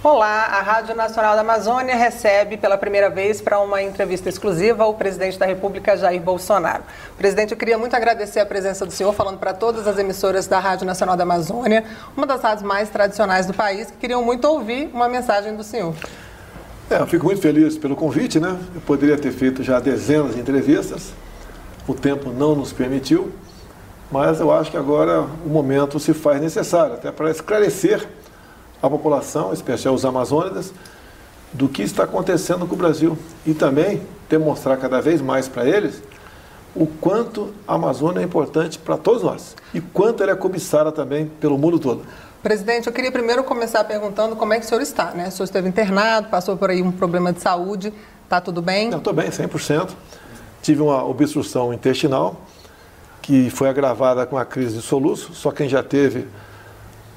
Olá, a Rádio Nacional da Amazônia recebe pela primeira vez para uma entrevista exclusiva o presidente da República, Jair Bolsonaro. Presidente, eu queria muito agradecer a presença do senhor, falando para todas as emissoras da Rádio Nacional da Amazônia, uma das rádios mais tradicionais do país, que queriam muito ouvir uma mensagem do senhor. Eu fico muito feliz pelo convite, né? Eu poderia ter feito já dezenas de entrevistas, o tempo não nos permitiu, mas eu acho que agora o momento se faz necessário, até para esclarecer a população, em especial os amazônicos, do que está acontecendo com o Brasil e também demonstrar cada vez mais para eles o quanto a Amazônia é importante para todos nós e quanto ela é cobiçada também pelo mundo todo. Presidente, eu queria primeiro começar perguntando como é que o senhor está, né? O senhor esteve internado, passou por aí um problema de saúde, está tudo bem? Eu estou bem, 100%. Tive uma obstrução intestinal que foi agravada com a crise de soluço, só quem já teve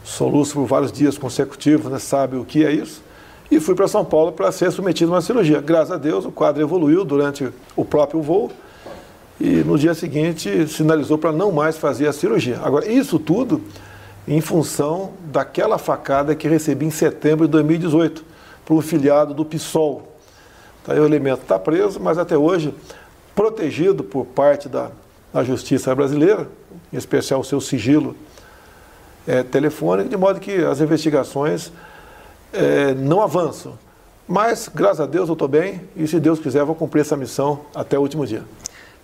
soluço por vários dias consecutivos, né, sabe o que é isso. E fui para São Paulo para ser submetido a uma cirurgia. Graças a Deus, o quadro evoluiu durante o próprio voo e no dia seguinte sinalizou para não mais fazer a cirurgia. Agora, isso tudo em função daquela facada que recebi em setembro de 2018 por um filiado do PSOL. Tá, o elemento está preso, mas até hoje protegido por parte da Justiça brasileira, em especial o seu sigilo telefônico, de modo que as investigações não avançam. Mas, graças a Deus, eu estou bem e, se Deus quiser, vou cumprir essa missão até o último dia.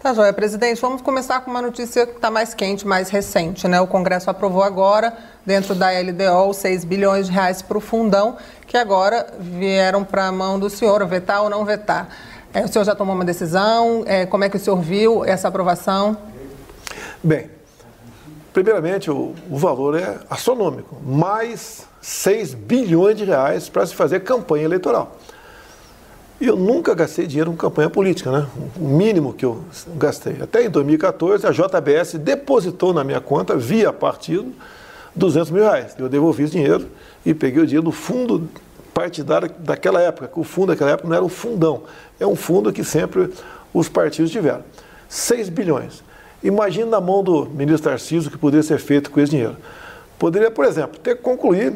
Tá joia, presidente. Vamos começar com uma notícia que está mais quente, mais recente, né? O Congresso aprovou agora, dentro da LDO, 6 bilhões de reais para o fundão, que agora vieram para a mão do senhor, vetar ou não vetar. O senhor já tomou uma decisão? Como é que o senhor viu essa aprovação? Bem, primeiramente, o valor é astronômico, mais 6 bilhões de reais para se fazer campanha eleitoral. E eu nunca gastei dinheiro com campanha política, né? O mínimo que eu gastei. Até em 2014, a JBS depositou na minha conta, via partido, 200 mil reais. Eu devolvi esse dinheiro e peguei o dinheiro do fundo partidário daquela época, que o fundo daquela época não era o fundão, é um fundo que sempre os partidos tiveram. 6 bilhões. Imagina na mão do ministro Tarcísio o que poderia ser feito com esse dinheiro. Poderia, por exemplo, ter que concluir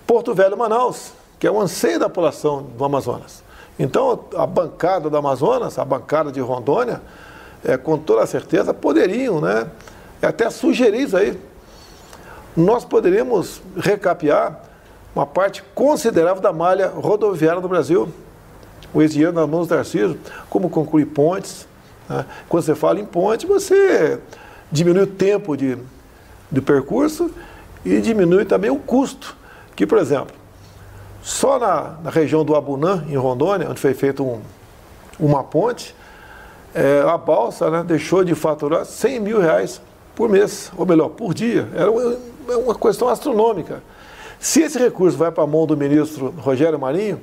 Porto Velho, Manaus, que é o anseio da população do Amazonas. Então, a bancada do Amazonas, a bancada de Rondônia, com toda certeza, poderiam, né, até sugerir isso aí. Nós poderíamos recapear uma parte considerável da malha rodoviária do Brasil, com esse dinheiro nas mãos do Tarcísio, como concluir pontes. Quando você fala em ponte, você diminui o tempo de percurso e diminui também o custo. Que, por exemplo, só na região do Abunã, em Rondônia, onde foi feita uma ponte, a balsa, né, deixou de faturar 100 mil reais por mês, ou melhor, por dia. Era uma questão astronômica. Se esse recurso vai para a mão do ministro Rogério Marinho,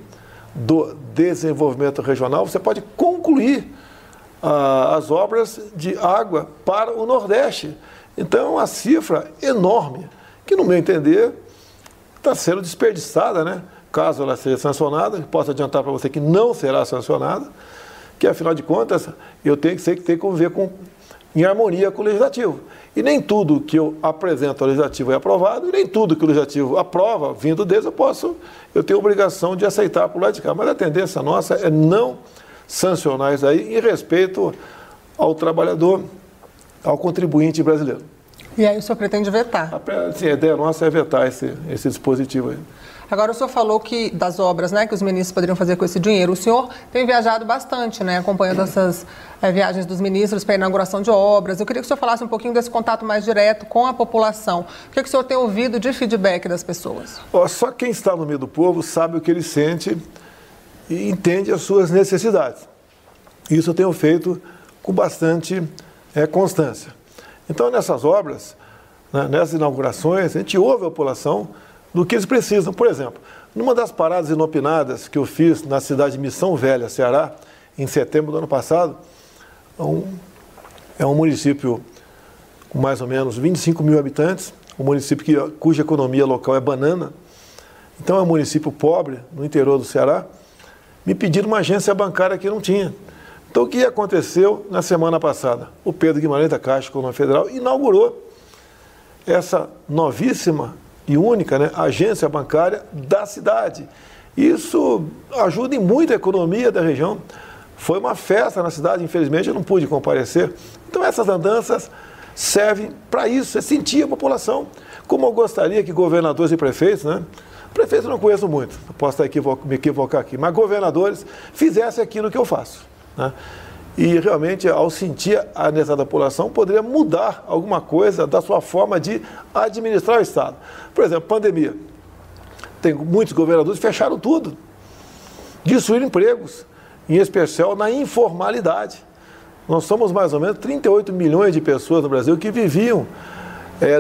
do Desenvolvimento Regional, você pode concluir as obras de água para o Nordeste. Então, é uma cifra enorme, que, no meu entender, está sendo desperdiçada, né? Caso ela seja sancionada, posso adiantar para você que não será sancionada, que, afinal de contas, eu tenho que conviver em harmonia com o Legislativo. E nem tudo que eu apresento ao Legislativo é aprovado, e nem tudo que o Legislativo aprova, vindo deles, eu tenho a obrigação de aceitar por lá de cá. Mas a tendência nossa é não sancionar isso aí em respeito ao trabalhador, ao contribuinte brasileiro. E aí o senhor pretende vetar? Sim, a ideia nossa é vetar esse dispositivo aí. Agora, o senhor falou das obras, né, que os ministros poderiam fazer com esse dinheiro. O senhor tem viajado bastante, né, acompanhando essas viagens dos ministros para a inauguração de obras. Eu queria que o senhor falasse um pouquinho desse contato mais direto com a população. O que o senhor tem ouvido de feedback das pessoas? Só quem está no meio do povo sabe o que ele sente e entende as suas necessidades. Isso eu tenho feito com bastante constância. Então, nessas obras, né, nessas inaugurações, a gente ouve a população do que eles precisam. Por exemplo, numa das paradas inopinadas que eu fiz na cidade de Missão Velha, Ceará, em setembro do ano passado, é um município com mais ou menos 25 mil habitantes, um município cuja economia local é banana. Então, é um município pobre, no interior do Ceará. Me pediram uma agência bancária que não tinha. Então, o que aconteceu na semana passada? O Pedro Guimarães da Caixa Econômica Federal inaugurou essa novíssima e única, né, agência bancária da cidade. Isso ajuda em muito a economia da região. Foi uma festa na cidade, infelizmente eu não pude comparecer. Então essas andanças servem para isso, é sentir a população. Como eu gostaria que governadores e prefeitos, né, prefeitos eu não conheço muito, posso me equivocar aqui, mas governadores fizessem aquilo que eu faço, né? E realmente, ao sentir a necessidade da população, poderia mudar alguma coisa da sua forma de administrar o Estado. Por exemplo, pandemia. Tem muitos governadores que fecharam tudo, destruíram empregos, em especial na informalidade. Nós somos mais ou menos 38 milhões de pessoas no Brasil que viviam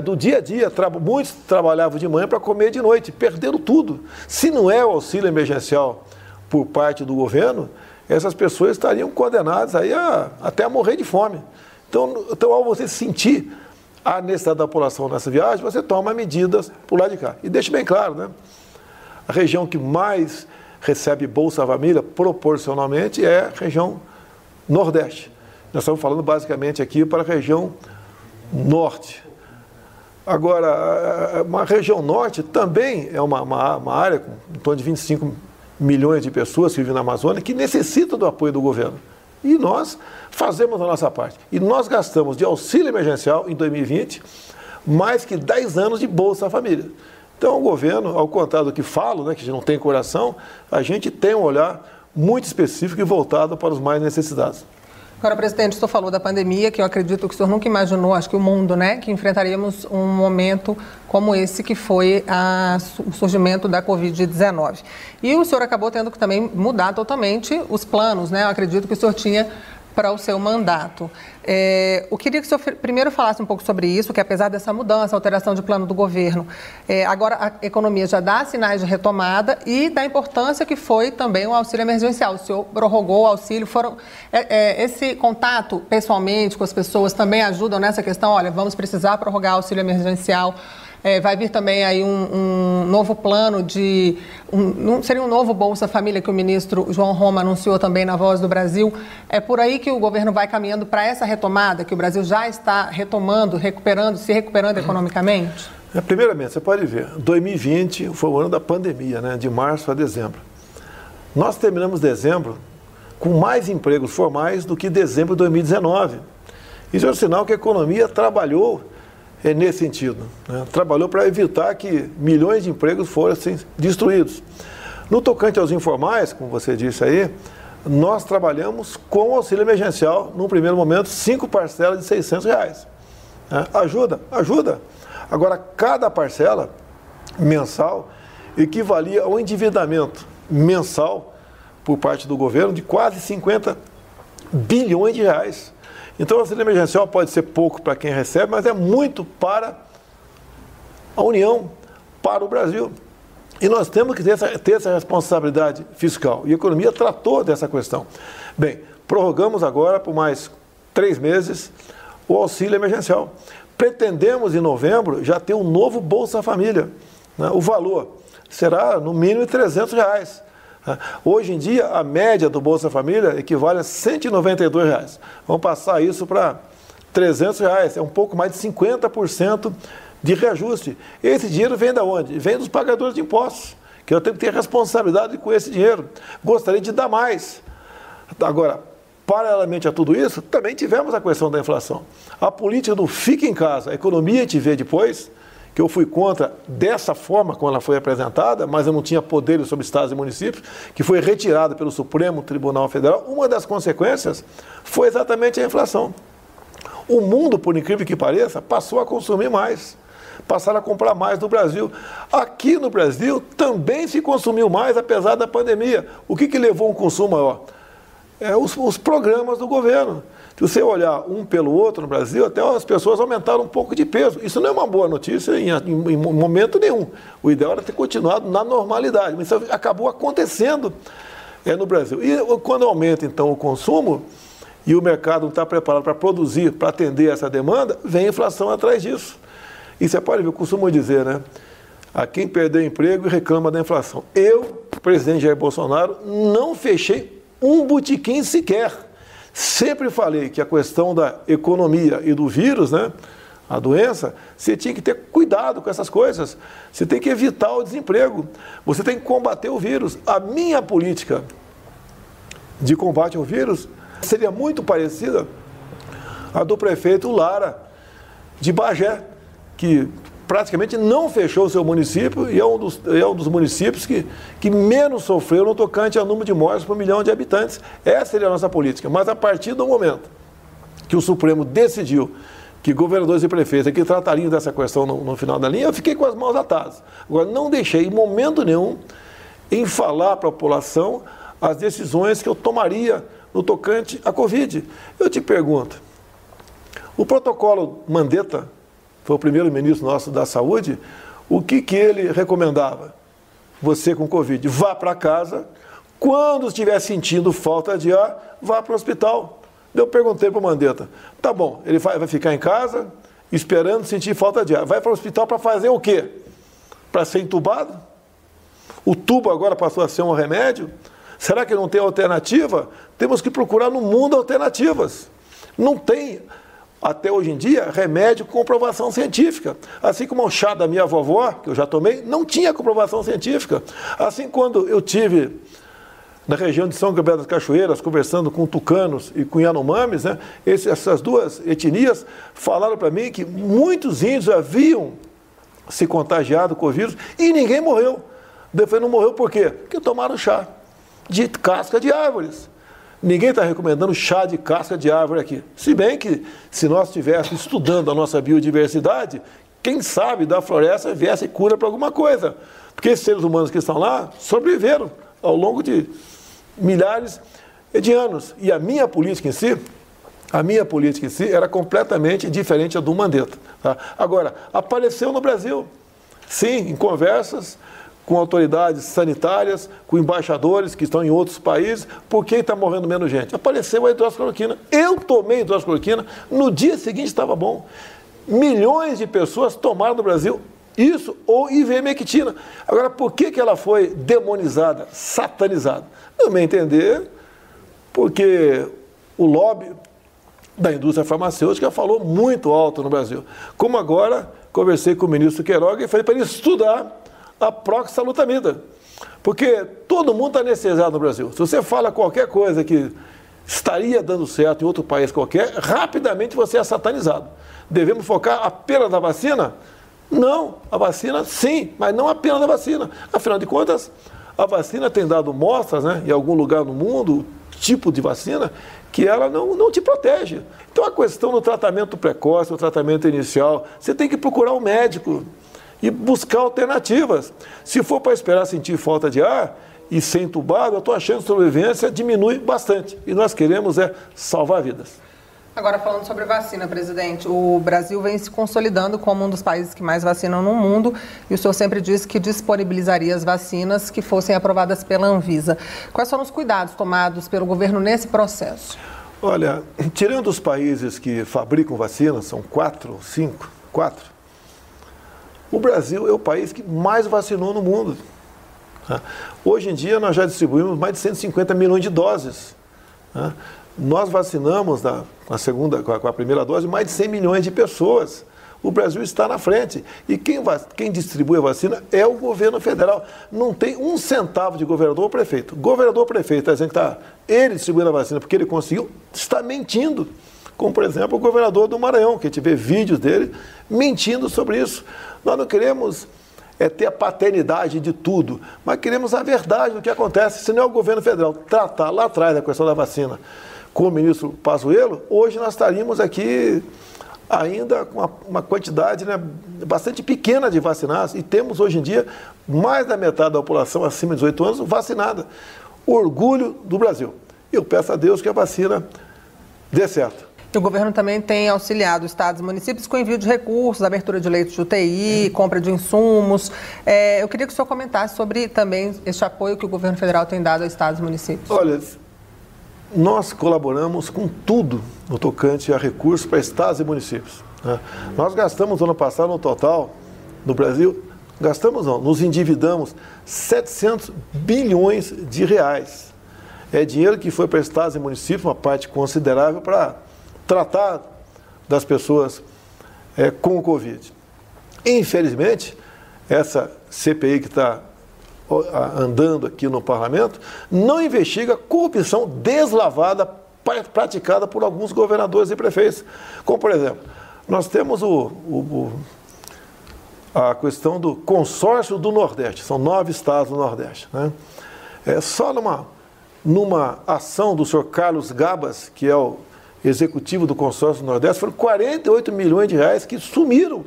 do dia a dia. Muitos trabalhavam de manhã para comer de noite, perderam tudo. Se não é o auxílio emergencial por parte do governo, essas pessoas estariam condenadas aí até a morrer de fome. Então, ao você sentir a necessidade da população nessa viagem, você toma medidas por lá de cá. E deixe bem claro, né? A região que mais recebe Bolsa Família, proporcionalmente, é a região Nordeste. Nós estamos falando basicamente aqui para a região Norte. Agora, uma região Norte também é uma área com em torno de 25 milhões de pessoas que vivem na Amazônia que necessitam do apoio do governo. E nós fazemos a nossa parte. E nós gastamos de auxílio emergencial em 2020 mais que 10 anos de Bolsa Família. Então o governo, ao contrário do que falo, né, que a gente não tem coração, a gente tem um olhar muito específico e voltado para os mais necessitados. Agora, presidente, o senhor falou da pandemia, que eu acredito que o senhor nunca imaginou, acho que o mundo, né, que enfrentaríamos um momento como esse que foi o surgimento da Covid-19. E o senhor acabou tendo que também mudar totalmente os planos, né? Eu acredito que o senhor tinha para o seu mandato. Eu queria que o senhor primeiro falasse um pouco sobre isso, que apesar dessa mudança, alteração de plano do governo, agora a economia já dá sinais de retomada e da importância que foi também o auxílio emergencial. O senhor prorrogou o auxílio, esse contato pessoalmente com as pessoas também ajudam nessa questão? Olha, vamos precisar prorrogar o auxílio emergencial. Vai vir também aí um novo plano seria um novo Bolsa Família que o ministro João Roma anunciou também na Voz do Brasil. É por aí que o governo vai caminhando para essa retomada, que o Brasil já está retomando, se recuperando economicamente? Primeiramente, você pode ver, 2020 foi o ano da pandemia, né, de março a dezembro. Nós terminamos dezembro com mais empregos formais do que dezembro de 2019. Isso é um sinal que a economia trabalhou nesse sentido, né? Trabalhou para evitar que milhões de empregos fossem destruídos. No tocante aos informais, como você disse aí, nós trabalhamos com o auxílio emergencial, num primeiro momento, 5 parcelas de R$600. Ajuda. Agora, cada parcela mensal equivalia ao endividamento mensal por parte do governo de quase 50 bilhões de reais. Então, o auxílio emergencial pode ser pouco para quem recebe, mas é muito para a União, para o Brasil. E nós temos que ter essa responsabilidade fiscal. E a economia tratou dessa questão. Bem, prorrogamos agora por mais 3 meses o auxílio emergencial. Pretendemos, em novembro, já ter um novo Bolsa Família, né? O valor será, no mínimo, R$300. Hoje em dia, a média do Bolsa Família equivale a R$192. Vamos passar isso para R$300. É um pouco mais de 50% de reajuste. Esse dinheiro vem de onde? Vem dos pagadores de impostos, que eu tenho que ter responsabilidade com esse dinheiro. Gostaria de dar mais. Agora, paralelamente a tudo isso, também tivemos a questão da inflação. A política do fica em casa, a economia te vê depois, que eu fui contra dessa forma como ela foi apresentada, mas eu não tinha poderes sobre estados e municípios, que foi retirada pelo Supremo Tribunal Federal. Uma das consequências foi exatamente a inflação. O mundo, por incrível que pareça, passou a consumir mais, passaram a comprar mais no Brasil. Aqui no Brasil também se consumiu mais, apesar da pandemia. O que levou a um consumo maior? Os programas do governo. Se você olhar um pelo outro no Brasil, até as pessoas aumentaram um pouco de peso. Isso não é uma boa notícia em momento nenhum. O ideal era ter continuado na normalidade, mas isso acabou acontecendo no Brasil. E quando aumenta, então, o consumo e o mercado não está preparado para produzir, para atender essa demanda, vem a inflação atrás disso. E você pode ver, eu costumo dizer, né? A quem perdeu emprego e reclama da inflação. Eu, presidente Jair Bolsonaro, não fechei um botequim sequer. Sempre falei que a questão da economia e do vírus, né, a doença, você tinha que ter cuidado com essas coisas. Você tem que evitar o desemprego. Você tem que combater o vírus. A minha política de combate ao vírus seria muito parecida à do prefeito Lara, de Bagé, que praticamente não fechou o seu município e é um dos municípios que menos sofreu no tocante ao número de mortes por 1 milhão de habitantes. Essa seria a nossa política. Mas a partir do momento que o Supremo decidiu que governadores e prefeitos aqui tratariam dessa questão no final da linha, eu fiquei com as mãos atadas. Agora, não deixei em momento nenhum em falar para a população as decisões que eu tomaria no tocante à Covid. Eu te pergunto, o protocolo Mandetta, foi o primeiro-ministro nosso da Saúde, o que ele recomendava? Você com Covid, vá para casa, quando estiver sentindo falta de ar, vá para o hospital. Eu perguntei para o Mandetta, tá bom, ele vai ficar em casa, esperando sentir falta de ar. Vai para o hospital para fazer o quê? Para ser entubado? O tubo agora passou a ser um remédio? Será que não tem alternativa? Temos que procurar no mundo alternativas. Não tem, até hoje em dia, remédio com comprovação científica. Assim como o chá da minha vovó, que eu já tomei, não tinha comprovação científica. Assim, quando eu tive na região de São Gabriel das Cachoeiras, conversando com tucanos e com Yanomamis, né, essas duas etnias falaram para mim que muitos índios haviam se contagiado com o vírus e ninguém morreu. Depois não morreu por quê? Porque tomaram chá de casca de árvores. Ninguém está recomendando chá de casca de árvore aqui. Se bem que, se nós estivéssemos estudando a nossa biodiversidade, quem sabe da floresta viesse cura para alguma coisa. Porque esses seres humanos que estão lá sobreviveram ao longo de milhares de anos. E a minha política em si era completamente diferente da do Mandetta. Tá? Agora, apareceu no Brasil, sim, em conversas com autoridades sanitárias, com embaixadores que estão em outros países, por que está morrendo menos gente? Apareceu a hidroxicloroquina. Eu tomei hidroxicloroquina, no dia seguinte estava bom. Milhões de pessoas tomaram no Brasil isso ou ivermectina. Agora, por que ela foi demonizada, satanizada? No meu entender, porque o lobby da indústria farmacêutica falou muito alto no Brasil. Como agora, conversei com o ministro Queiroga e falei para ele estudar a proxalutamida. Porque todo mundo está anestesiado no Brasil. Se você fala qualquer coisa que estaria dando certo em outro país qualquer, rapidamente você é satanizado. Devemos focar apenas na vacina? Não, a vacina sim, mas não apenas na vacina. Afinal de contas, a vacina tem dado mostras, né, em algum lugar no mundo, tipo de vacina, que ela não te protege. Então a questão do tratamento precoce, o tratamento inicial, você tem que procurar um médico e buscar alternativas. Se for para esperar sentir falta de ar e ser entubado, a tua chance de sobrevivência diminui bastante. E nós queremos salvar vidas. Agora, falando sobre vacina, presidente, o Brasil vem se consolidando como um dos países que mais vacinam no mundo e o senhor sempre disse que disponibilizaria as vacinas que fossem aprovadas pela Anvisa. Quais foram os cuidados tomados pelo governo nesse processo? Olha, tirando os países que fabricam vacinas, são 4, o Brasil é o país que mais vacinou no mundo. Hoje em dia nós já distribuímos mais de 150 milhões de doses. Nós vacinamos com a primeira dose mais de 100 milhões de pessoas. O Brasil está na frente. E quem distribui a vacina é o governo federal. Não tem um centavo de governador ou prefeito. Governador ou prefeito está dizendo que está ele distribuindo a vacina porque ele conseguiu, está mentindo. Como, por exemplo, o governador do Maranhão, que a gente vê vídeos dele mentindo sobre isso. Nós não queremos ter a paternidade de tudo, mas queremos a verdade do que acontece. Se não é o governo federal tratar lá atrás da questão da vacina com o ministro Pazuello, hoje nós estaríamos aqui ainda com uma quantidade, né, bastante pequena de vacinados e temos hoje em dia mais da metade da população acima de 18 anos vacinada. Orgulho do Brasil. Eu peço a Deus que a vacina dê certo. O governo também tem auxiliado estados e municípios com envio de recursos, abertura de leitos de UTI, compra de insumos. Eu queria que o senhor comentasse sobre também este apoio que o governo federal tem dado a estados e municípios. Olha, nós colaboramos com tudo no tocante a recursos para estados e municípios. Nós gastamos no ano passado, no total, no Brasil, nos endividamos 700 bilhões de reais. É dinheiro que foi para estados e municípios, uma parte considerável para tratar das pessoas com o Covid. Infelizmente, essa CPI que está andando aqui no Parlamento não investiga corrupção deslavada praticada por alguns governadores e prefeitos. Como, por exemplo, nós temos a questão do consórcio do Nordeste, são 9 estados do Nordeste, né? Só numa ação do senhor Carlos Gabas, que é o executivo do consórcio do Nordeste, foram 48 milhões de reais que sumiram.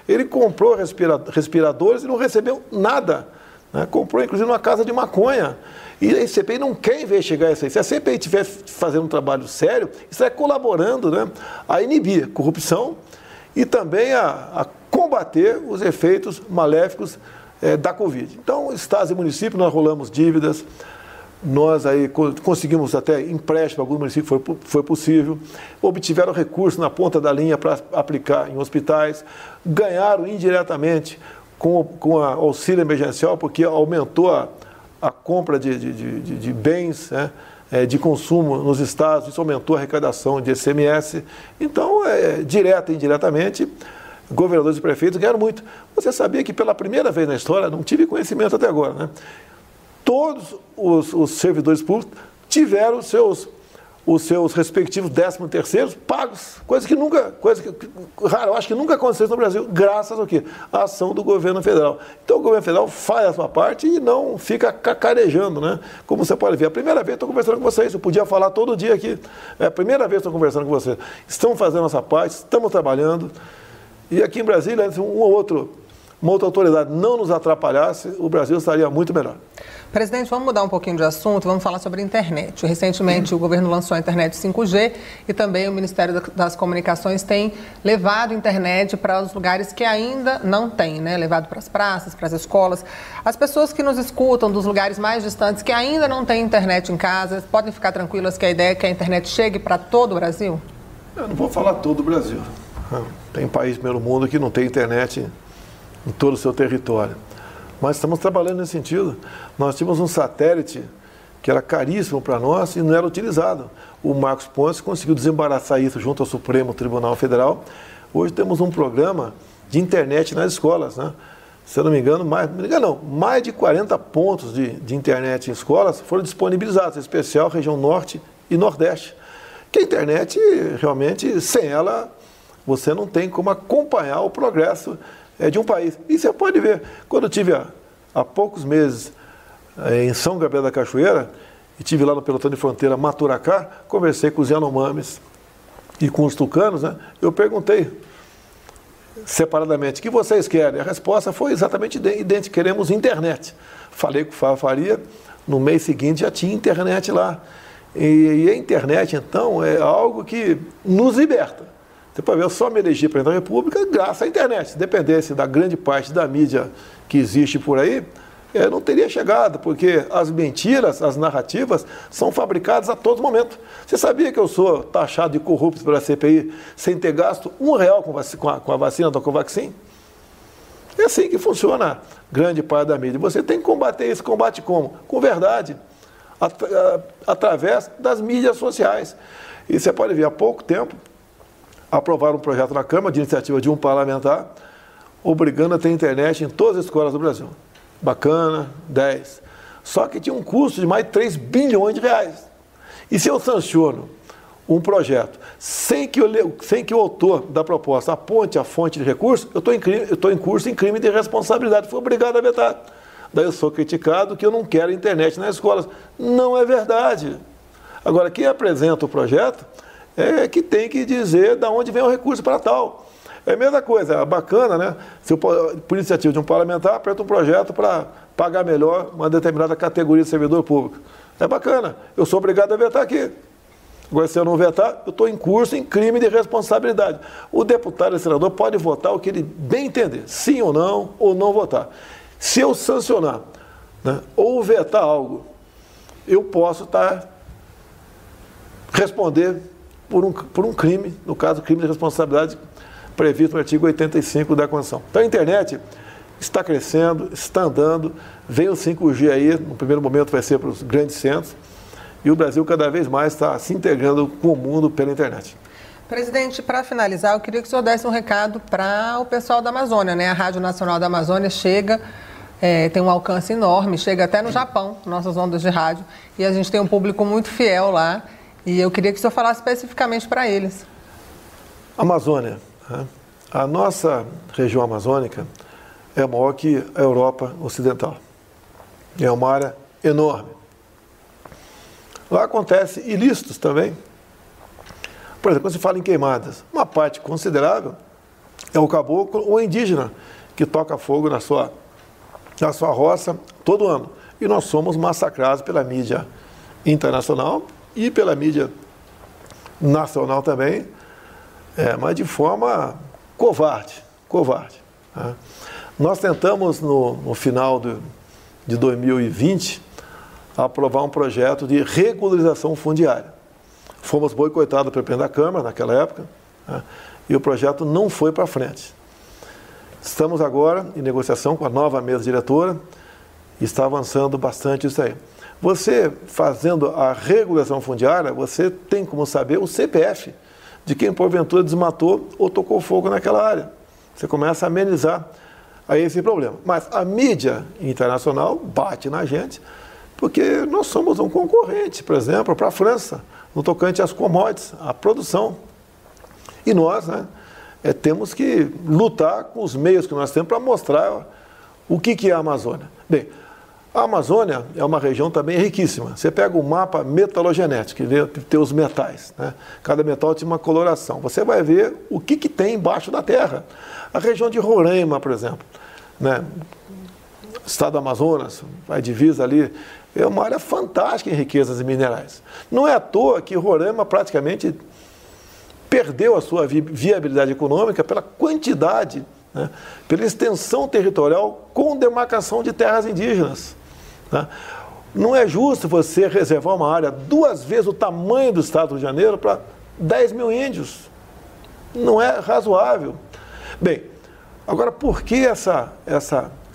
Ele comprou respiradores e não recebeu nada, né? Comprou inclusive uma casa de maconha. E a CPI não quer investigar isso aí. Se a CPI estiver fazendo um trabalho sério, estará colaborando, né, a inibir a corrupção e também a combater os efeitos maléficos da Covid. Então, estados e municípios, nós rolamos dívidas, nós aí conseguimos até empréstimo para alguns municípios, foi possível, obtiveram recursos na ponta da linha para aplicar em hospitais, ganharam indiretamente com o auxílio emergencial, porque aumentou a compra de bens, né, de consumo nos estados, isso aumentou a arrecadação de ICMS. Então, direta e indiretamente, governadores e prefeitos ganharam muito. Você sabia que pela primeira vez na história, não tive conhecimento até agora, né, todos os servidores públicos tiveram os seus respectivos 13º pagos, coisa que raro, eu acho que nunca aconteceu no Brasil, graças ao quê? À ação do governo federal. Então o governo federal faz a sua parte e não fica cacarejando, né? Como você pode ver, a primeira vez que estou conversando com vocês, eu podia falar todo dia aqui, é a primeira vez que estou conversando com vocês. Estamos fazendo a nossa parte, estamos trabalhando, e aqui em Brasília, se uma outra autoridade não nos atrapalhasse, o Brasil estaria muito melhor. Presidente, vamos mudar um pouquinho de assunto, vamos falar sobre a internet. Recentemente, o governo lançou a internet 5G e também o Ministério das Comunicações tem levado a internet para os lugares que ainda não tem, né? Levado para as praças, para as escolas. As pessoas que nos escutam dos lugares mais distantes, que ainda não têm internet em casa, podem ficar tranquilas que a ideia é que a internet chegue para todo o Brasil? Eu não vou falar todo o Brasil. Tem país pelo mundo que não tem internet em todo o seu território. Mas estamos trabalhando nesse sentido. Nós tínhamos um satélite que era caríssimo para nós e não era utilizado. O Marcos Pontes conseguiu desembaraçar isso junto ao Supremo Tribunal Federal. Hoje temos um programa de internet nas escolas, né? Se eu não me engano, mais de 40 pontos de internet em escolas foram disponibilizados, em especial região Norte e Nordeste. Que a internet, realmente, sem ela, você não tem como acompanhar o progresso de um país. E você pode ver, quando eu estive há poucos meses em São Gabriel da Cachoeira, e estive lá no pelotão de fronteira Maturacá, conversei com os Yanomamis e com os tucanos, né? Eu perguntei separadamente, o que vocês querem? A resposta foi exatamente idêntica, queremos internet. Falei com o Fábio Faria, no mês seguinte já tinha internet lá. E a internet, então, é algo que nos liberta. Você pode ver, eu só me elegi para a República graças à internet. Se dependesse da grande parte da mídia que existe por aí, eu não teria chegado, porque as mentiras, as narrativas, são fabricadas a todo momento. Você sabia que eu sou taxado de corrupto pela CPI sem ter gasto R$1 com a vacina da Covaxin? É assim que funciona grande parte da mídia. Você tem que combater isso. Combate como? Com verdade, através das mídias sociais. E você pode ver, há pouco tempo, aprovaram um projeto na Câmara, de iniciativa de um parlamentar, obrigando a ter internet em todas as escolas do Brasil. Bacana, 10. Só que tinha um custo de mais de 3 bilhões de reais. E se eu sanciono um projeto sem que o autor da proposta aponte a fonte de recurso, eu estou em curso em crime de responsabilidade. Fui obrigado a vetar. Daí eu sou criticado que eu não quero internet nas escolas. Não é verdade. Agora, quem apresenta o projeto que tem que dizer de onde vem o recurso para tal. É a mesma coisa, bacana, né? Se eu, por iniciativa de um parlamentar, apresenta um projeto para pagar melhor uma determinada categoria de servidor público. É bacana, eu sou obrigado a vetar aqui. Agora, se eu não vetar, eu estou em curso em crime de responsabilidade. O deputado e senador pode votar o que ele bem entender, sim ou não votar. Se eu sancionar, né, ou vetar algo, eu posso responder por um crime, no caso, crime de responsabilidade previsto no artigo 85 da Constituição. Então, a internet está crescendo, está andando, vem o 5G aí, no primeiro momento vai ser para os grandes centros, e o Brasil cada vez mais está se integrando com o mundo pela internet. Presidente, para finalizar, eu queria que o senhor desse um recado para o pessoal da Amazônia, né? A Rádio Nacional da Amazônia chega, tem um alcance enorme, chega até no Japão, nossas ondas de rádio, e a gente tem um público muito fiel lá, e eu queria que o senhor falasse especificamente para eles. Amazônia, né? A nossa região amazônica é maior que a Europa Ocidental. É uma área enorme. Lá acontece ilícitos também. Por exemplo, quando se fala em queimadas, uma parte considerável é o caboclo ou indígena que toca fogo na sua roça todo ano. E nós somos massacrados pela mídia internacional e pela mídia nacional também, mas de forma covarde. Tá? Nós tentamos, no final de 2020, aprovar um projeto de regularização fundiária. Fomos boicotados pelo presidente da Câmara naquela época, né? E o projeto não foi para frente. Estamos agora em negociação com a nova mesa diretora e está avançando bastante isso aí. Você, fazendo a regulação fundiária, você tem como saber o CPF de quem porventura desmatou ou tocou fogo naquela área. Você começa a amenizar aí esse problema. Mas a mídia internacional bate na gente porque nós somos um concorrente, por exemplo, para a França, no tocante às commodities, à produção. E nós, né, temos que lutar com os meios que nós temos para mostrar o que é a Amazônia. Bem, a Amazônia é uma região também riquíssima. Você pega o mapa metalogenético, que tem os metais, né? Cada metal tem uma coloração. Você vai ver o que tem embaixo da terra. A região de Roraima, por exemplo, né? Estado do Amazonas, a divisa ali, é uma área fantástica em riquezas minerais. Não é à toa que Roraima praticamente perdeu a sua viabilidade econômica pela quantidade, né, pela extensão territorial com demarcação de terras indígenas. Né? Não é justo você reservar uma área 2 vezes o tamanho do estado do Rio de Janeiro para 10 mil índios. Não é razoável. Bem, agora por que essa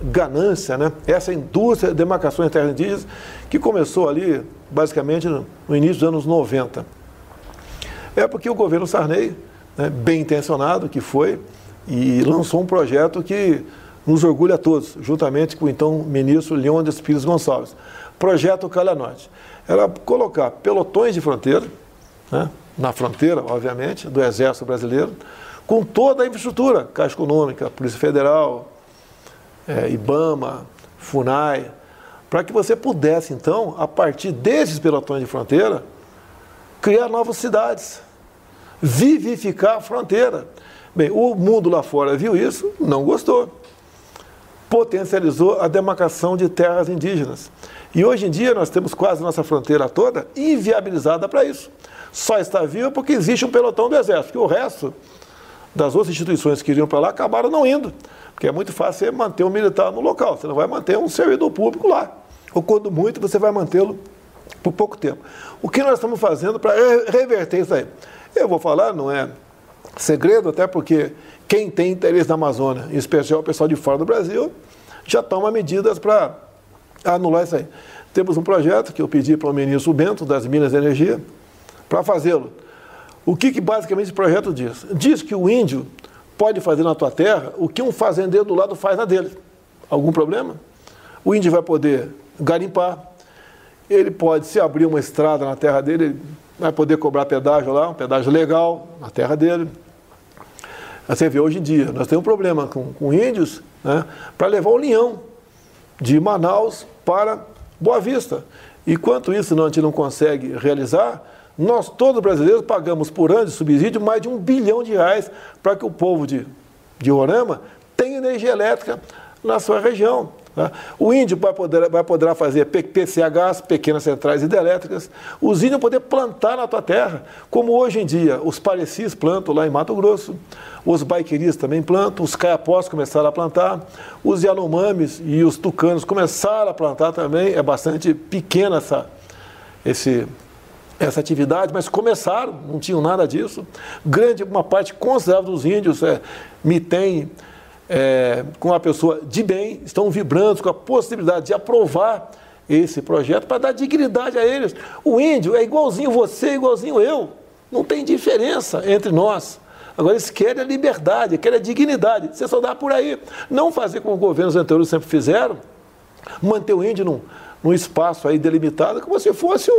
ganância, né? Essa indústria de demarcação de terras indígenas que começou ali basicamente no início dos anos 90? É porque o governo Sarney, né, bem intencionado que foi, e lançou um projeto que nos orgulha a todos, juntamente com o então ministro Leônidas Pires Gonçalves. Projeto Calha Norte. Era colocar pelotões de fronteira, né, na fronteira, obviamente, do Exército Brasileiro, com toda a infraestrutura, Caixa Econômica, Polícia Federal, IBAMA, FUNAI, para que você pudesse, então, a partir desses pelotões de fronteira, criar novas cidades, vivificar a fronteira. Bem, o mundo lá fora viu isso, não gostou. Potencializou a demarcação de terras indígenas. E hoje em dia nós temos quase nossa fronteira toda inviabilizada para isso. Só está viva porque existe um pelotão do Exército, que o resto das outras instituições que iriam para lá acabaram não indo. Porque é muito fácil você manter um militar no local, você não vai manter um servidor público lá. Ou quando muito, você vai mantê-lo por pouco tempo. O que nós estamos fazendo para reverter isso aí? Eu vou falar, não é segredo, até porque quem tem interesse na Amazônia, em especial o pessoal de fora do Brasil, já toma medidas para anular isso aí. Temos um projeto que eu pedi para o ministro Bento, das Minas e Energia, para fazê-lo. O que basicamente esse projeto diz? Diz que o índio pode fazer na tua terra o que um fazendeiro do lado faz na dele. Algum problema? O índio vai poder garimpar, ele pode, se abrir uma estrada na terra dele, ele vai poder cobrar pedágio lá, um pedágio legal na terra dele. Você vê, hoje em dia, nós temos um problema com índios, né, para levar o linhão de Manaus para Boa Vista. Enquanto isso a gente não consegue realizar, nós, todos brasileiros, pagamos por ano de subsídio mais de R$1 bilhão para que o povo de Roraima tenha energia elétrica na sua região. Tá? O índio vai poder fazer PCHs, pequenas centrais hidrelétricas. Os índios vão poder plantar na tua terra, como hoje em dia os parecis plantam lá em Mato Grosso, os baiqueris também plantam, os caiapós começaram a plantar, os yanomamis e os tucanos começaram a plantar também. É bastante pequena essa atividade, mas começaram, não tinham nada disso. Uma parte considerável dos índios me tem com uma pessoa de bem, estão vibrando com a possibilidade de aprovar esse projeto para dar dignidade a eles. O índio é igualzinho você, igualzinho eu. Não tem diferença entre nós. Agora, eles querem a liberdade, querem a dignidade. Você só dá por aí. Não fazer como os governos anteriores sempre fizeram, manter o índio num espaço aí delimitado, como se fosse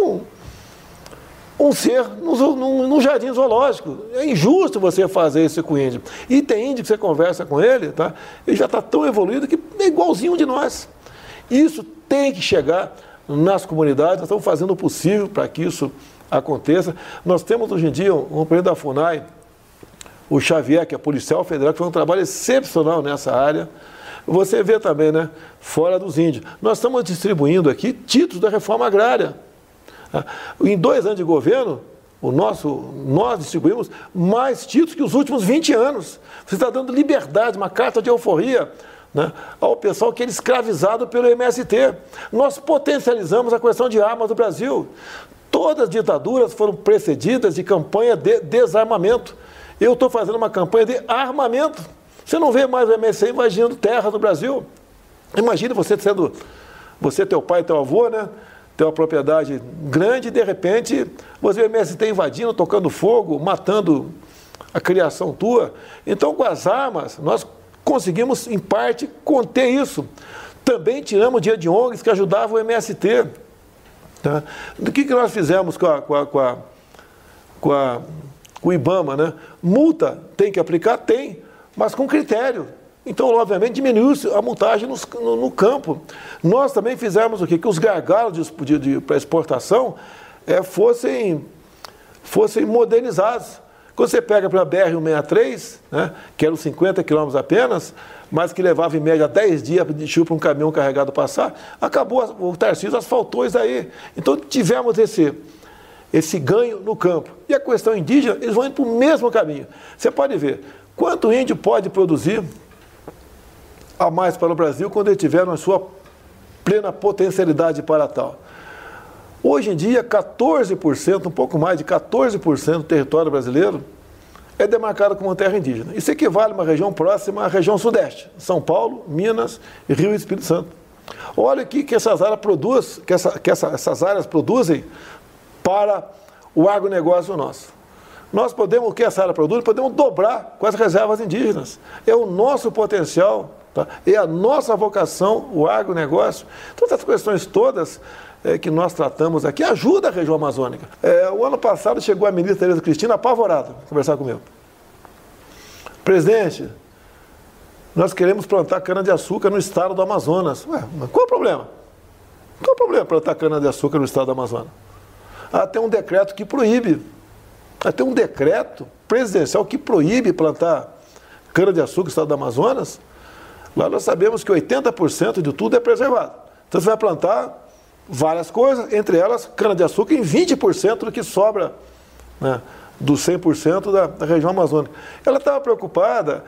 um ser num jardim zoológico. É injusto você fazer isso com o índio. E tem índio que você conversa com ele, tá? Ele já está tão evoluído que é igualzinho de nós. Isso tem que chegar nas comunidades, nós estamos fazendo o possível para que isso aconteça. Nós temos hoje em dia um presidente da FUNAI, o Xavier, que é policial federal, que faz um trabalho excepcional nessa área. Você vê também, né, fora dos índios. Nós estamos distribuindo aqui títulos da reforma agrária. Em 2 anos de governo, nós distribuímos mais títulos que os últimos 20 anos. Você está dando liberdade, uma carta de euforia, né, ao pessoal que era escravizado pelo MST. Nós potencializamos a questão de armas do Brasil. Todas as ditaduras foram precedidas de campanha de desarmamento. Eu estou fazendo uma campanha de armamento. Você não vê mais o MST invadindo terras do Brasil. Imagina você, teu pai, teu avô, né? Ter uma propriedade grande e, de repente, você vê o MST invadindo, tocando fogo, matando a criação tua. Então, com as armas, nós conseguimos, em parte, conter isso. Também tiramos dinheiro de ONGs que ajudavam o MST. Tá? Do que nós fizemos com o IBAMA, né? Multa tem que aplicar? Tem, mas com critério. Então, obviamente, diminuiu a multagem no campo. Nós também fizemos o quê? Que os gargalos para exportação fossem modernizados. Quando você pega para a BR-163, né, que eram 50 quilômetros apenas, mas que levava em média 10 dias de chuva para um caminhão carregado passar, acabou, o Tarcísio asfaltou isso aí. Então, tivemos esse ganho no campo. E a questão indígena, eles vão indo para o mesmo caminho. Você pode ver, quanto o índio pode produzir a mais para o Brasil quando ele tiver na sua plena potencialidade para tal. Hoje em dia, 14%, um pouco mais de 14% do território brasileiro é demarcado como terra indígena. Isso equivale a uma região próxima à região sudeste, São Paulo, Minas, Rio e Espírito Santo. Olha aqui que essas áreas produzem para o agronegócio nosso. Nós podemos, o que essa área produz, podemos dobrar com as reservas indígenas. É o nosso potencial, tá? É a nossa vocação, o agronegócio. Então, essas questões todas que nós tratamos aqui ajudam a região amazônica. O ano passado chegou a ministra Tereza Cristina apavorada a conversar comigo. Presidente, nós queremos plantar cana-de-açúcar no estado do Amazonas. Ué, mas qual é o problema? Qual é o problema plantar cana-de-açúcar no estado do Amazonas? Tem um decreto que proíbe. Tem um decreto presidencial que proíbe plantar cana-de-açúcar no estado do Amazonas. Lá nós sabemos que 80% de tudo é preservado. Então você vai plantar várias coisas, entre elas cana-de-açúcar em 20% do que sobra, né, dos 100% da região amazônica. Ela estava preocupada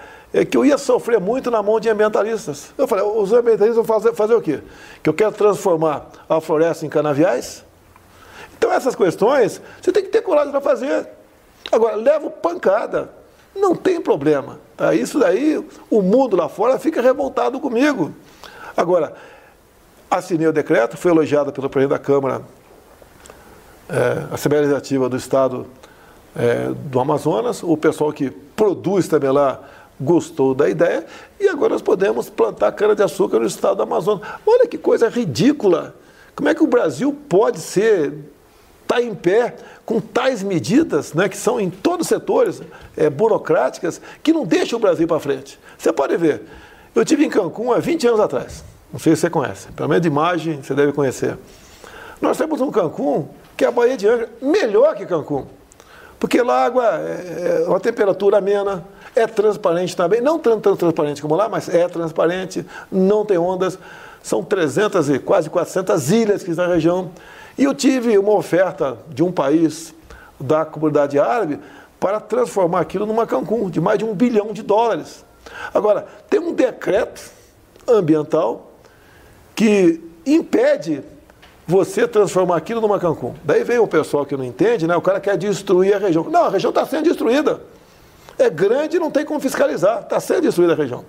que eu ia sofrer muito na mão de ambientalistas. Eu falei, os ambientalistas vão fazer o quê? Que eu quero transformar a floresta em canaviais? Então essas questões você tem que ter coragem para fazer. Agora, levo pancada, não tem problema. Tá? Isso daí, o mundo lá fora fica revoltado comigo. Agora, assinei o decreto, foi elogiado pelo presidente da Câmara, Assembleia Legislativa do Estado do Amazonas, o pessoal que produz também lá gostou da ideia, e agora nós podemos plantar cana-de-açúcar no estado do Amazonas. Olha que coisa ridícula! Como é que o Brasil pode estar em pé com tais medidas, né, que são em todos os setores burocráticas, que não deixam o Brasil para frente? Você pode ver, eu estive em Cancún há 20 anos atrás, não sei se você conhece, pelo menos de imagem você deve conhecer. Nós temos um Cancún, que é a Baía de Angra, melhor que Cancún, porque lá a água é uma temperatura amena, é transparente também, não tanto transparente como lá, mas é transparente, não tem ondas, são 300 e quase 400 ilhas que estão na região. E eu tive uma oferta de um país da comunidade árabe para transformar aquilo numa Cancún, de mais de $1 bilhão. Agora, tem um decreto ambiental que impede você transformar aquilo numa Cancún. Daí vem o pessoal que não entende, né? O cara quer destruir a região. Não, a região está sendo destruída. É grande e não tem como fiscalizar. Está sendo destruída a região.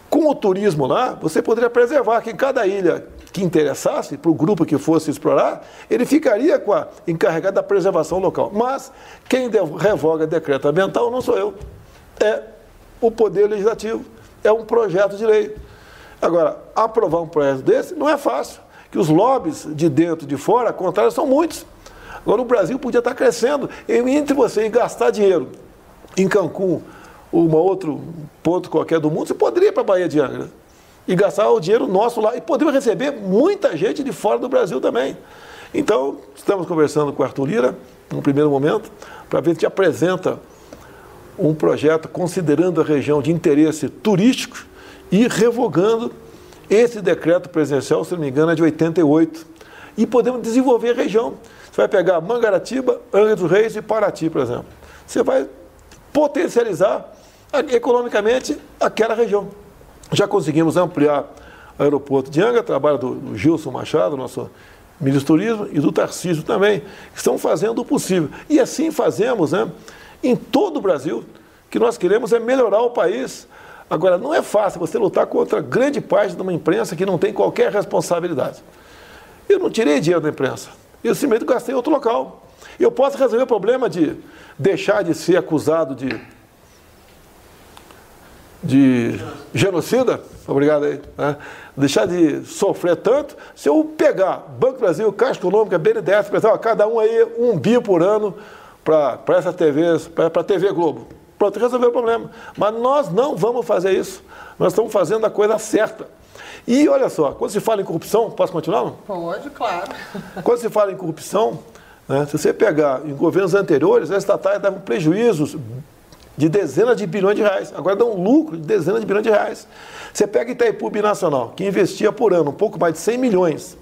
Com o turismo lá, você poderia preservar que em cada ilha que interessasse, para o grupo que fosse explorar, ele ficaria encarregado da preservação local. Mas quem revoga decreto ambiental não sou eu, é o Poder Legislativo, é um projeto de lei. Agora, aprovar um projeto desse não é fácil, que os lobbies de dentro e de fora, contrário, são muitos. Agora, o Brasil podia estar crescendo. Entre você e gastar dinheiro em Cancún, ou um outro ponto qualquer do mundo, você poderia ir para a Baía de Angra e gastar o dinheiro nosso lá. E poderia receber muita gente de fora do Brasil também. Então, estamos conversando com o Arthur Lira, no primeiro momento, para ver se a gente apresenta um projeto considerando a região de interesse turístico e revogando esse decreto presidencial, se não me engano, é de 88. E podemos desenvolver a região. Você vai pegar Mangaratiba, Angra dos Reis e Paraty, por exemplo. Você vai potencializar economicamente aquela região. Já conseguimos ampliar o aeroporto de Angra, trabalho do Gilson Machado, nosso ministro do Turismo, e do Tarcísio também, que estão fazendo o possível. E assim fazemos, né, em todo o Brasil. O que nós queremos é melhorar o país. Agora, não é fácil você lutar contra grande parte de uma imprensa que não tem qualquer responsabilidade. Eu não tirei dinheiro da imprensa. Eu simplesmente gastei em outro local. Eu posso resolver o problema de deixar de ser acusado de genocida, obrigado aí, né? Deixar de sofrer tanto, se eu pegar Banco do Brasil, Caixa Econômica, BNDES, pessoal, cada um aí R$1 bi por ano para essas TVs, para a TV Globo. Pronto, resolveu o problema. Mas nós não vamos fazer isso. Nós estamos fazendo a coisa certa. E olha só, quando se fala em corrupção, posso continuar? Não? Pode, claro. Quando se fala em corrupção, né, se você pegar em governos anteriores, as estatais davam prejuízos de dezenas de bilhões de reais. Agora dão um lucro de dezenas de bilhões de reais. Você pega Itaipu Binacional, que investia por ano um pouco mais de 100 milhões,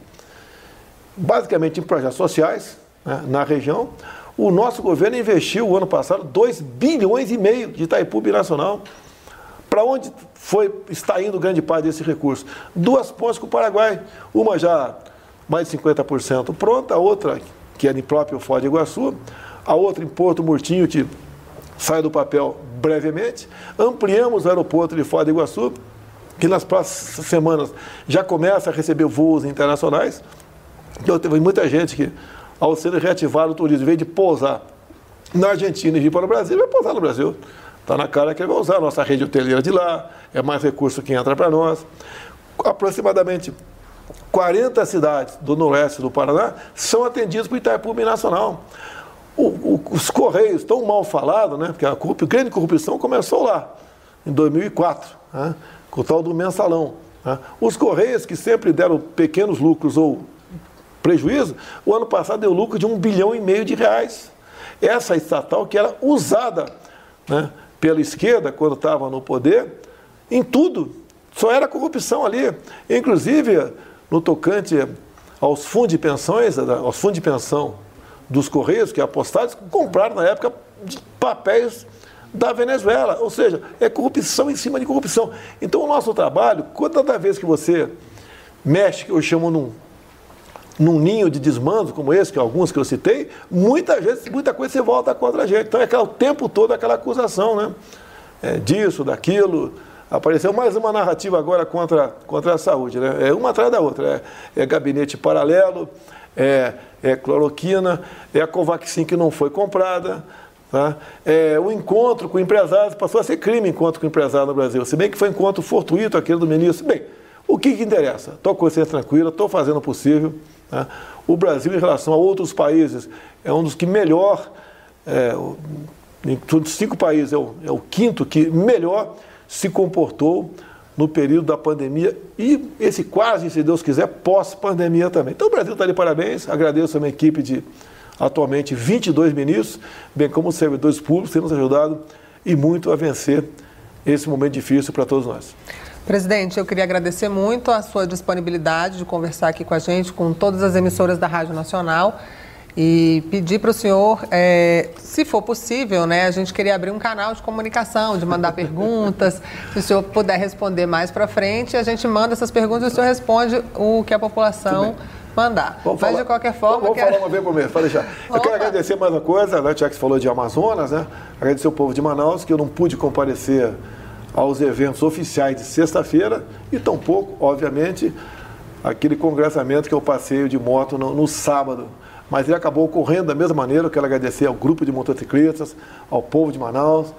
basicamente em projetos sociais, né, na região. O nosso governo investiu, o ano passado, 2,5 bilhões de Itaipu Binacional. Para onde está indo grande parte desse recurso? 2 pontes com o Paraguai. Uma já mais de 50% pronta, a outra, que é em próprio Foz do Iguaçu, a outra em Porto Murtinho, que sai do papel brevemente. Ampliamos o aeroporto de Foz do Iguaçu, que nas próximas semanas já começa a receber voos internacionais. Então, teve muita gente que, ao ser reativado o turismo, em vez de pousar na Argentina e vir para o Brasil, vai pousar no Brasil. Está na cara que ele vai usar a nossa rede hoteleira de lá, é mais recurso que entra para nós. Aproximadamente 40 cidades do noroeste do Paraná são atendidas por Itaipu Binacional. Os Correios, tão mal falados, né? Porque a grande corrupção começou lá, em 2004, né? Com o tal do mensalão. Né? Os Correios, que sempre deram pequenos lucros ou prejuízo, o ano passado deu lucro de R$1,5 bilhão de reais. Essa estatal que era usada, né, pela esquerda, quando estava no poder, em tudo. Só era corrupção ali. Inclusive, no tocante aos fundos de pensões, aos fundos de pensão dos Correios, que apostados, compraram na época papéis da Venezuela. Ou seja, é corrupção em cima de corrupção. Então, o nosso trabalho, toda vez que você mexe, que eu chamo num ninho de desmando como esse, que alguns que eu citei, muita coisa se volta contra a gente. Então é o tempo todo aquela acusação, né? Disso, daquilo. Apareceu mais uma narrativa agora contra a saúde, né? É uma atrás da outra. É gabinete paralelo, é cloroquina, é a Covaxin que não foi comprada. Tá? O encontro com empresários passou a ser crime, encontro com empresário no Brasil. Se bem que foi encontro fortuito aquele do ministro. Bem, o que interessa? Estou com consciência tranquila, estou fazendo o possível. Tá? O Brasil, em relação a outros países, é um dos que melhor, dos 5 países, é o 5º que melhor se comportou no período da pandemia e esse quase, se Deus quiser, pós-pandemia também. Então o Brasil está de parabéns, agradeço a minha equipe de atualmente 22 ministros, bem como os servidores públicos, têm nos ajudado e muito a vencer esse momento difícil para todos nós. Presidente, eu queria agradecer muito a sua disponibilidade de conversar aqui com a gente, com todas as emissoras da Rádio Nacional, e pedir para o senhor, se for possível, né, a gente queria abrir um canal de comunicação, de mandar perguntas, se o senhor puder responder mais para frente, a gente manda essas perguntas e o senhor responde o que a população mandar. Mas, de qualquer forma... Vamos falar uma vez por mês, pode deixar. Eu quero agradecer mais uma coisa, né, já que você falou de Amazonas, né, agradecer ao povo de Manaus, que eu não pude comparecer aos eventos oficiais de sexta-feira e tampouco, obviamente, aquele congressamento que é o passeio de moto no sábado. Mas ele acabou ocorrendo da mesma maneira. Eu quero agradecer ao grupo de motociclistas, ao povo de Manaus,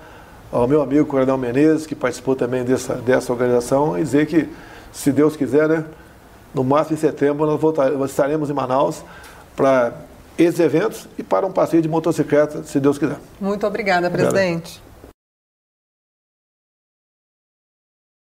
ao meu amigo Coronel Menezes, que participou também dessa organização, e dizer que, se Deus quiser, né, no máximo em setembro nós estaremos em Manaus para esses eventos e para um passeio de motocicleta, se Deus quiser. Muito obrigada, presidente.